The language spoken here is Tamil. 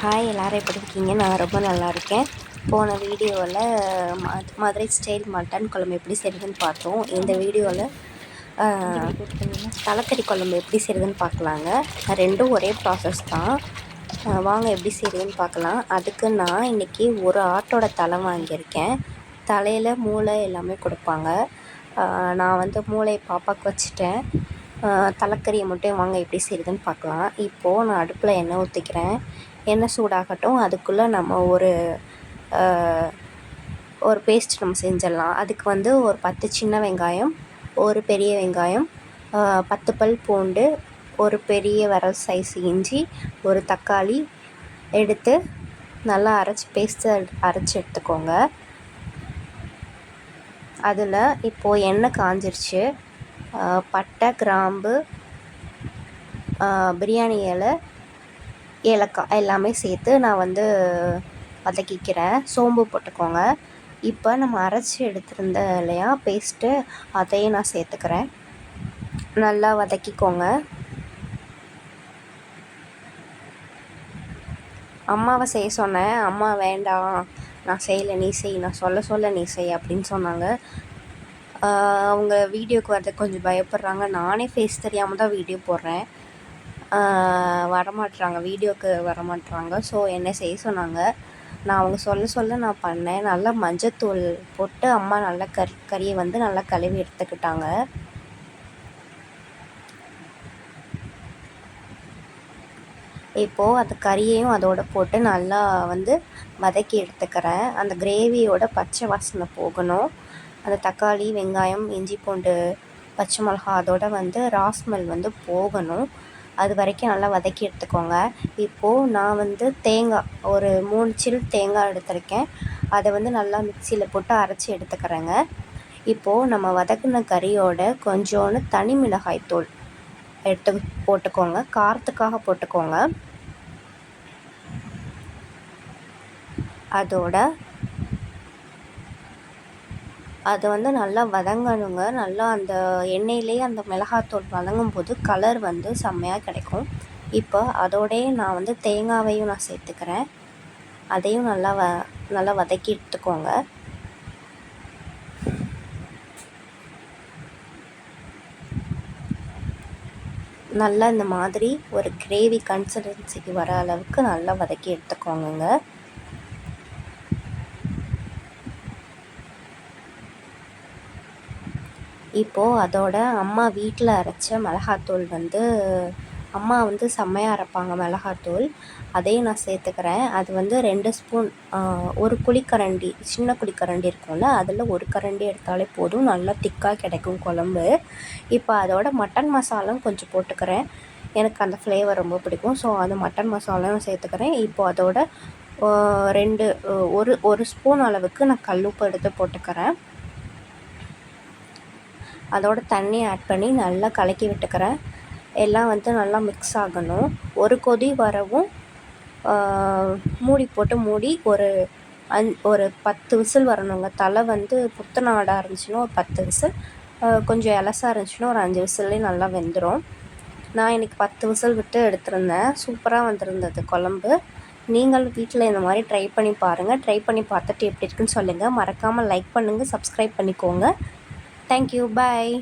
ஹாய், எல்லோரும் எப்படி இருக்கீங்க? நான் ரொம்ப நல்லா இருக்கேன். போன வீடியோவில் மதுரை ஸ்டைல் மட்டன் குழம்பு எப்படி செய்கிறதுன்னு பார்த்தோம். இந்த வீடியோவில் தலைக்கறி குழம்பு எப்படி செய்கிறதுன்னு பார்க்கலாங்க. ரெண்டும் ஒரே ப்ராசஸ் தான். வாங்க எப்படி செய்கிறதுன்னு பார்க்கலாம். அதுக்கு நான் இன்றைக்கி ஒரு ஆட்டோட தலை வாங்கியிருக்கேன். தலையில் மூளை எல்லாமே கொடுப்பாங்க. நான் வந்து மூளையை பாப்பாவுக்கு வச்சுட்டேன். தலைக்கறியை மட்டும் வாங்க எப்படி செய்கிறதுன்னு பார்க்கலாம். இப்போது நான் அடுப்பில் எண்ணெய் ஊற்றிக்கிறேன். எண்ணெய் சூடாகட்டும். அதுக்குள்ளே நம்ம ஒரு பேஸ்ட் நம்ம செஞ்சிடலாம். அதுக்கு வந்து ஒரு 10 சின்ன வெங்காயம், ஒரு பெரிய வெங்காயம், 10 பல் பூண்டு, ஒரு பெரிய விரல் சைஸ் இஞ்சி, ஒரு தக்காளி எடுத்து நல்லா பேஸ்ட்டை அரைச்சி எடுத்துக்கோங்க. அதில் இப்போது எண்ணெய் காஞ்சிருச்சு. பட்டை, கிராம்பு, பிரியாணி இலை, ஏலக்காய் எல்லாமே சேர்த்து நான் வந்து வதக்கிக்கிறேன். சோம்பு போட்டுக்கோங்க. இப்போ நம்ம அரைச்சி எடுத்துருந்த இல்லையா பேஸ்ட்டு, அதையும் நான் சேர்த்துக்கிறேன். நல்லா வதக்கிக்கோங்க. அம்மாவை செய்ய சொன்னேன். அம்மா வேண்டாம், நான் செய்யலை, நீ செய், நான் சொல்ல நீ செய் அப்படின்னு சொன்னாங்க. அவங்க வீடியோக்கு வரதுக்கு கொஞ்சம் பயப்படுறாங்க. நானே ஃபேஸ் தெரியாமல் தான் வீடியோ போடுறேன். வரமாட்டுறாங்க, வீடியோவுக்கு வரமாட்டுறாங்க. ஸோ என்ன செய்ய சொன்னாங்க. நான் அவங்க சொல்ல நான் பண்ணேன். நல்லா மஞ்சத்தூள் போட்டு அம்மா நல்லா கறியை வந்து நல்லா கழுவி எடுத்துக்கிட்டாங்க. இப்போது அந்த கறியையும் அதோடு போட்டு நல்லா வந்து வதக்கி எடுத்துக்கிறேன். அந்த கிரேவியோட பச்சை வாசனை போகணும். அந்த தக்காளி, வெங்காயம், இஞ்சி, பூண்டு, பச்சை மிளகா அதோட வந்து ராஸ்மெல் வந்து போகணும். அது வரைக்கும் நல்லா வதக்கி எடுத்துக்கோங்க. இப்போது நான் வந்து தேங்காய் ஒரு 3 சில் தேங்காய் எடுத்திருக்கேன். அதை வந்து நல்லா மிக்சியில் போட்டு அரைச்சி எடுத்துக்கிறேங்க. இப்போது நம்ம வதக்கின கறியோட கொஞ்சோண்டு தனி மிளகாய் தூள் எடுத்து போட்டுக்கோங்க. காரத்துக்காக போட்டுக்கோங்க. அதோட அது வந்து நல்லா வதங்கணுங்க. நல்லா அந்த எண்ணெயிலேயே அந்த மிளகாத்தூள் வதங்கும் போது கலர் வந்து செம்மையாக கிடைக்கும். இப்போ அதோடயே நான் வந்து தேங்காவையும் நான் சேர்த்துக்கிறேன். அதையும் நல்லா வதக்கி எடுத்துக்கோங்க. நல்லா இந்த மாதிரி ஒரு கிரேவி கன்சிஸ்டன்சிக்கு வர அளவுக்கு நல்லா வதக்கி எடுத்துக்கோங்க. இப்போது அதோட அம்மா வீட்டில் அரைச்ச மிளகாத்தூள் வந்து அம்மா வந்து செம்மையாக அரைப்பாங்க மிளகாத்தூள். அதையும் நான் சேர்த்துக்கிறேன். அது வந்து 2 ஸ்பூன், ஒரு குழிக்கரண்டி, சின்ன குழிக்கரண்டி இருக்கும்ல, அதில் ஒரு கரண்டி எடுத்தாலே போதும். நல்லா திக்காக கிடைக்கும் குழம்பு. இப்போ அதோட மட்டன் மசாலாவும் கொஞ்சம் போட்டுக்கிறேன். எனக்கு அந்த ஃப்ளேவர் ரொம்ப பிடிக்கும். ஸோ அந்த மட்டன் மசாலாவும் சேர்த்துக்கிறேன். இப்போது அதோட ஒரு ஸ்பூன் அளவுக்கு நான் கல்லுப்பு எடுத்து போட்டுக்கிறேன். அதோட தண்ணி ஆட் பண்ணி நல்லா கலக்கி விட்டுக்கிறேன். எல்லாம் வந்து நல்லா மிக்ஸ் ஆகணும். ஒரு கொதி வரவும் மூடி போட்டு மூடி ஒரு 10 விசில் வரணுங்க. தலை வந்து புத்துன ஆடாக இருந்துச்சுன்னா ஒரு 10 விசில், கொஞ்சம் எலசாக இருந்துச்சுன்னா ஒரு 5 விசில்லேயே நல்லா வெந்துடும். நான் இன்றைக்கி 10 விசில் விட்டு எடுத்திருந்தேன். சூப்பராக வந்திருந்தது குழம்பு. நீங்கள் வீட்டில் இந்த மாதிரி ட்ரை பண்ணி பாருங்கள். ட்ரை பண்ணி பார்த்துட்டு எப்படி இருக்குன்னு சொல்லுங்கள். மறக்காமல் லைக் பண்ணுங்கள், சப்ஸ்கிரைப் பண்ணிக்கோங்க. Thank you. Bye.